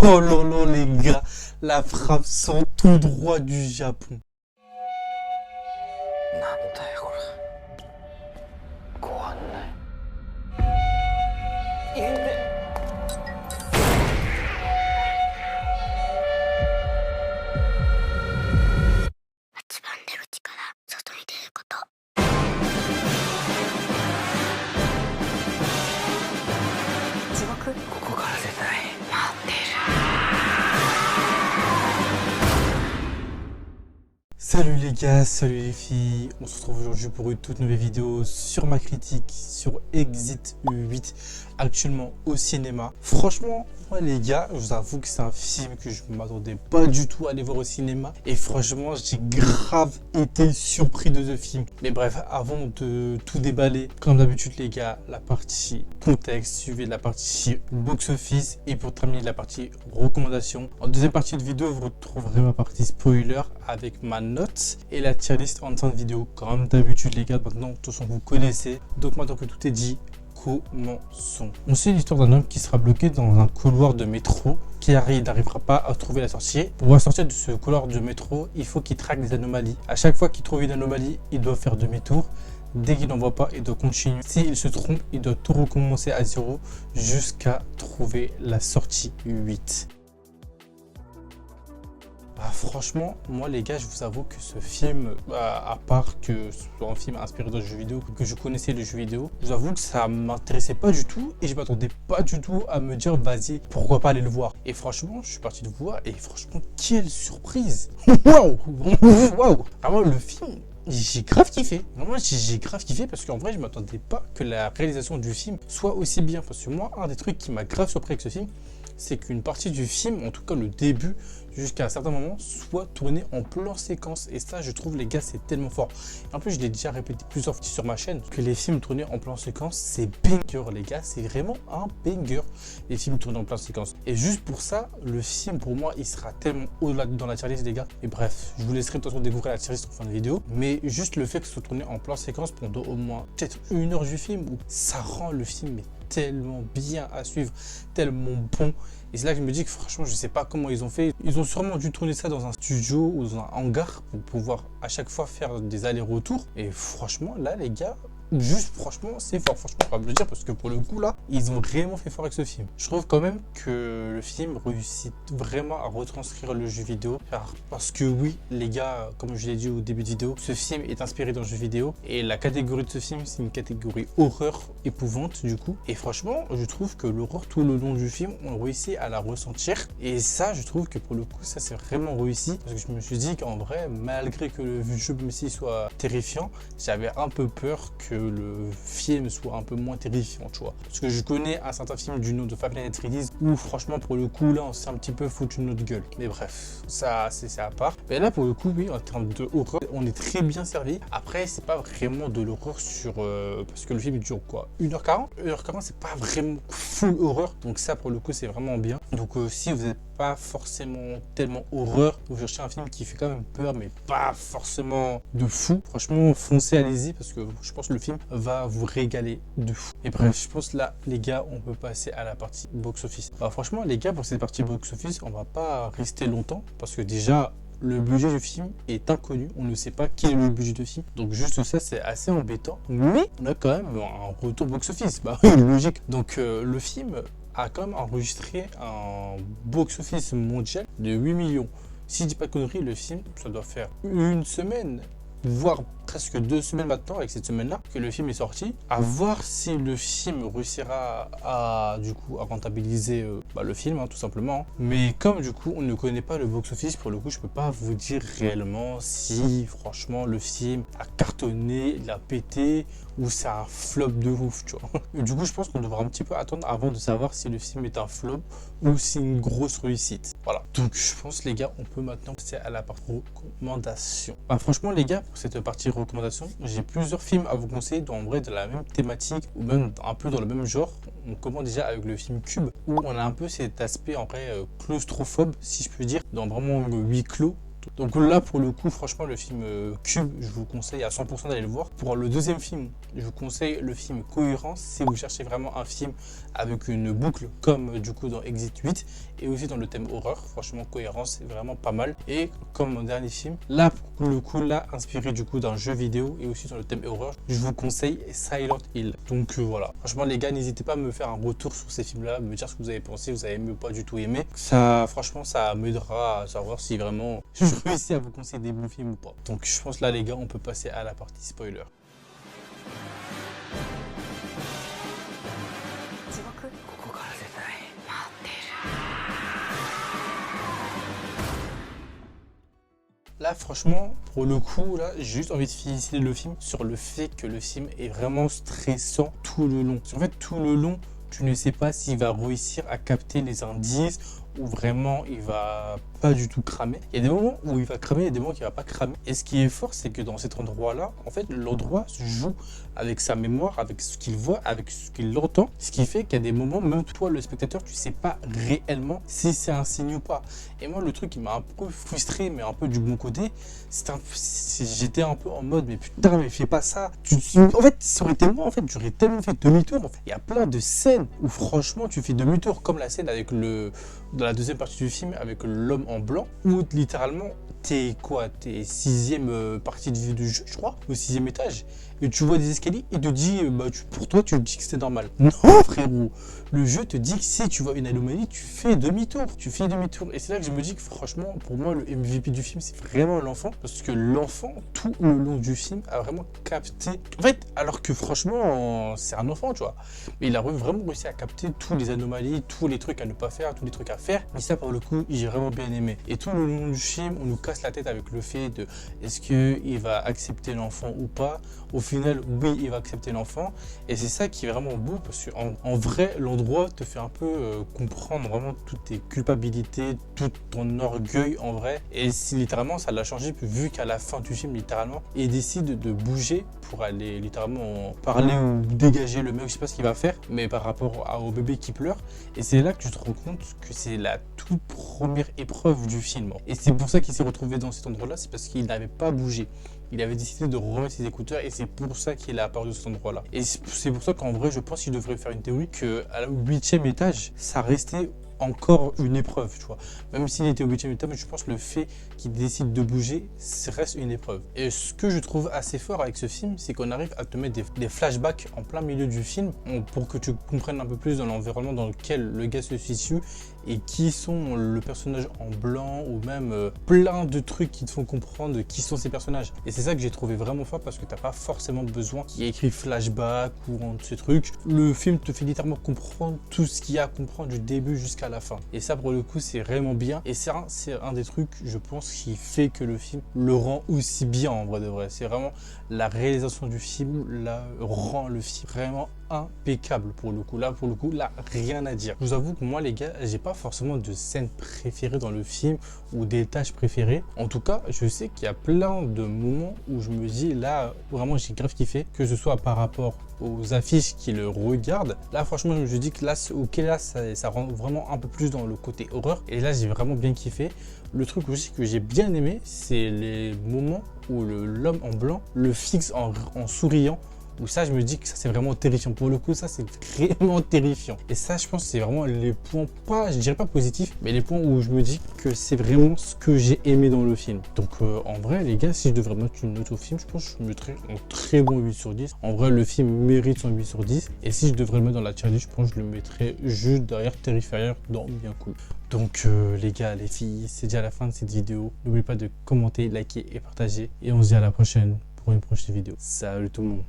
Oh là là les gars, la frappe sort tout droit du Japon. なんだよこれご案内夢 ここから出たい待っている Salut les gars, salut les filles, on se retrouve aujourd'hui pour une toute nouvelle vidéo sur ma critique sur Exit 8 actuellement au cinéma. Franchement, moi les gars, je vous avoue que c'est un film que je ne m'attendais pas du tout à aller voir au cinéma et franchement j'ai grave été surpris de ce film. Mais bref, avant de tout déballer, comme d'habitude les gars, la partie contexte suivie de la partie box-office et pour terminer la partie recommandation. En deuxième partie de vidéo, vous retrouverez ma partie spoiler avec ma note et la tier list en fin de vidéo. Comme d'habitude les gars, maintenant de toute façon vous connaissez. Donc maintenant que tout est dit, commençons. On suit l'histoire d'un homme qui sera bloqué dans un couloir de métro qui n'arrivera pas à trouver la sortie. Pour sortir de ce couloir de métro, il faut qu'il traque des anomalies. À chaque fois qu'il trouve une anomalie, il doit faire demi-tour. Dès qu'il n'en voit pas, il doit continuer. S'il se trompe, il doit tout recommencer à zéro jusqu'à trouver la sortie 8. Franchement, moi les gars, je vous avoue que ce film, à part que ce soit un film inspiré d'un jeu vidéo, que je connaissais le jeu vidéo, je vous avoue que ça m'intéressait pas du tout et je m'attendais pas du tout à me dire vas-y, pourquoi pas aller le voir. Et franchement, je suis parti le voir et franchement, quelle surprise. Waouh, waouh. Vraiment le film, j'ai grave kiffé. Vraiment, j'ai grave kiffé parce qu'en vrai, je m'attendais pas que la réalisation du film soit aussi bien. Parce que moi, un des trucs qui m'a grave surpris avec ce film, c'est qu'une partie du film, en tout cas le début, jusqu'à un certain moment, soit tourné en plan séquence. Et ça, je trouve, les gars, c'est tellement fort. En plus, je l'ai déjà répété plusieurs fois sur ma chaîne, que les films tournés en plan séquence, c'est banger, les gars. C'est vraiment un banger, les films tournés en plan séquence. Et juste pour ça, le film, pour moi, il sera tellement au-delà dans la tier list, les gars. Et bref, je vous laisserai de toute façon découvrir la tier list en fin de vidéo. Mais juste le fait que ce soit tourné en plan séquence pendant au moins peut-être 1 heure du film, ça rend le film tellement bien à suivre, tellement bon. Et c'est là que je me dis que franchement, je sais pas comment ils ont fait. Ils ont sûrement dû tourner ça dans un studio ou dans un hangar pour pouvoir à chaque fois faire des allers-retours. Et franchement, là, les gars, juste franchement, c'est fort. Franchement, on va me le dire parce que pour le coup, là, ils ont vraiment fait fort avec ce film. Je trouve quand même que le film réussit vraiment à retranscrire le jeu vidéo. Parce que oui, les gars, comme je l'ai dit au début de vidéo, ce film est inspiré d'un jeu vidéo. Et la catégorie de ce film, c'est une catégorie horreur, épouvante du coup. Et franchement, je trouve que l'horreur tout le long du film, on réussit à la ressentir. Et ça, je trouve que pour le coup, ça c'est vraiment réussi. Parce que je me suis dit qu'en vrai, malgré que le jeu même s'il soit terrifiant, j'avais un peu peur que le film soit un peu moins terrifiant, tu vois. Parce que je connais un certain film du nom de Five Nights at Freddy's où franchement pour le coup là on s'est un petit peu foutu de notre gueule. Mais bref, ça c'est à part. Mais là pour le coup oui, en termes de horreur, on est très bien servi. Après c'est pas vraiment de l'horreur sur... parce que le film il dure quoi, 1h40 1h40 c'est pas vraiment full horreur. Donc ça pour le coup c'est vraiment bien. Donc si vous n'êtes pas forcément tellement horreur, vous cherchez un film qui fait quand même peur mais pas forcément de fou, franchement foncez, allez-y parce que je pense que le film va vous régaler de fou. Et bref, je pense là les gars, on peut passer à la partie box-office. Franchement les gars, pour cette partie box-office, on va pas rester longtemps parce que déjà le budget du film est inconnu, on ne sait pas quel est le budget du film, donc juste ça c'est assez embêtant, mais on a quand même un retour box-office, bah oui, logique. Donc le film a quand même enregistré un box-office mondial de 8 millions. Si je dis pas de conneries, le film, ça doit faire une semaine, voire presque 2 semaines maintenant, avec cette semaine-là, que le film est sorti. À voir si le film réussira à, du coup, à rentabiliser le film, tout simplement. Mais comme, du coup, on ne connaît pas le box-office, pour le coup, je peux pas vous dire réellement si, franchement, le film a cartonné, il a pété, ou c'est un flop de ouf, tu vois. Et du coup, je pense qu'on devra un petit peu attendre avant de savoir si le film est un flop ou si une grosse réussite. Voilà. Donc, je pense, les gars, on peut maintenant passer à la partie recommandation. Franchement, les gars, pour cette partie recommandation, j'ai plusieurs films à vous conseiller dans, en vrai, de la même thématique ou même un peu dans le même genre. On commence déjà avec le film Cube où on a un peu cet aspect en vrai claustrophobe, si je peux dire, dans vraiment le huis clos. Donc là, pour le coup, franchement, le film Cube, je vous conseille à 100% d'aller le voir. Pour le deuxième film, je vous conseille le film Cohérence, si vous cherchez vraiment un film avec une boucle, comme du coup dans Exit 8, et aussi dans le thème horreur. Franchement, Cohérence, c'est vraiment pas mal. Et comme mon dernier film, là, pour le coup, là, inspiré du coup d'un jeu vidéo, et aussi dans le thème horreur, je vous conseille Silent Hill. Donc voilà. Franchement, les gars, n'hésitez pas à me faire un retour sur ces films-là, me dire ce que vous avez pensé, vous avez aimé ou pas du tout aimé. Ça, franchement, ça m'aidera à savoir si vraiment je réussis à vous conseiller des bons films ou pas. Donc je pense là, les gars, on peut passer à la partie spoiler. Là, franchement, pour le coup, là, j'ai juste envie de féliciter le film sur le fait que le film est vraiment stressant tout le long. En fait, tout le long, tu ne sais pas s'il va réussir à capter les indices ou vraiment il va pas du tout cramer. Il y a des moments où il va cramer, il y a des moments où il va pas cramer. Et ce qui est fort, c'est que dans cet endroit-là, en fait, l'endroit joue avec sa mémoire, avec ce qu'il voit, avec ce qu'il entend. Ce qui fait qu'il y a des moments, même toi, le spectateur, tu sais pas réellement si c'est un signe ou pas. Et moi, le truc qui m'a un peu frustré, mais un peu du bon côté, j'étais un peu en mode, mais putain, mais fais pas ça. En fait, ça aurait été moi, en fait, j'aurais tellement fait demi-tour. En fait. Il y a plein de scènes où franchement, tu fais demi-tour, comme la scène avec dans la deuxième partie du film, avec l'homme en blanc, où littéralement, t'es sixième partie de vie du jeu, je crois, au 6e étage, et tu vois des escaliers, et te dis, pour toi, tu te dis que c'est normal. Non, frérot, le jeu te dit que si tu vois une anomalie, tu fais demi-tour. Et c'est là que je me dis que franchement, pour moi, le MVP du film, c'est vraiment l'enfant, parce que l'enfant, tout le long du film, a vraiment capté. En fait, alors que franchement, c'est un enfant, tu vois, mais il a vraiment réussi à capter toutes les anomalies, tous les trucs à ne pas faire, tous les trucs à faire. Et ça, pour le coup, j'ai vraiment bien aimé. Et tout le long du film, on nous casse la tête avec le fait de est-ce qu'il va accepter l'enfant ou pas. Au final, oui, il va accepter l'enfant. Et c'est ça qui est vraiment beau, parce qu'en vrai, l'endroit te fait un peu comprendre vraiment toutes tes culpabilités, tout ton orgueil en vrai. Et si littéralement, ça l'a changé, vu qu'à la fin du film, littéralement, il décide de bouger pour aller littéralement parler ou dégager le mec, je sais pas ce qu'il va faire, mais par rapport au bébé qui pleure. Et c'est là que tu te rends compte que c'est la toute première épreuve du film. Et c'est pour ça qu'il s'est retrouvé dans cet endroit-là, c'est parce qu'il n'avait pas bougé. Il avait décidé de remettre ses écouteurs et c'est pour ça qu'il est apparu de cet endroit-là. Et c'est pour ça qu'en vrai, je pense qu'il devrait faire une théorie qu'à 8e étage, ça restait encore une épreuve, tu vois. Même s'il était au 8e étage, je pense que le fait qu'il décide de bouger, reste une épreuve. Et ce que je trouve assez fort avec ce film, c'est qu'on arrive à te mettre des flashbacks en plein milieu du film pour que tu comprennes un peu plus dans l'environnement dans lequel le gars se situe et qui sont le personnage en blanc ou même plein de trucs qui te font comprendre qui sont ces personnages. Et c'est ça que j'ai trouvé vraiment fort parce que t'as pas forcément besoin qu'il y ait écrit flashback ou ces trucs. Le film te fait littéralement comprendre tout ce qu'il y a à comprendre du début jusqu'à la fin. Et ça, pour le coup, c'est vraiment bien. Et c'est un des trucs, je pense, qui fait que le film le rend aussi bien en vrai de vrai. C'est vraiment la réalisation du film rend le film vraiment impeccable pour le coup. Là, rien à dire. Je vous avoue que moi, les gars, j'ai pas forcément de scène préférée dans le film ou des tâches préférées. En tout cas, je sais qu'il y a plein de moments où je me dis, là, vraiment, j'ai grave kiffé, que ce soit par rapport aux affiches qui le regardent. Là, franchement, je me dis que là, ça rentre vraiment un peu plus dans le côté horreur. Et là, j'ai vraiment bien kiffé. Le truc aussi que j'ai bien aimé, c'est les moments où l'homme en blanc le fixe en souriant. Où ça, je me dis que ça, c'est vraiment terrifiant. Pour le coup, ça, c'est vraiment terrifiant. Et ça, je pense que c'est vraiment les points, je dirais pas positifs, mais les points où je me dis que c'est vraiment ce que j'ai aimé dans le film. Donc, en vrai, les gars, si je devrais mettre une note au film, je pense que je mettrais un très bon 8 sur 10. En vrai, le film mérite son 8 sur 10. Et si je devrais le mettre dans la tier list, je pense que je le mettrais juste derrière Terrifier dans Bien Cool. Donc, les gars, les filles, c'est déjà la fin de cette vidéo. N'oubliez pas de commenter, liker et partager. Et on se dit à la prochaine pour une prochaine vidéo. Salut tout le monde.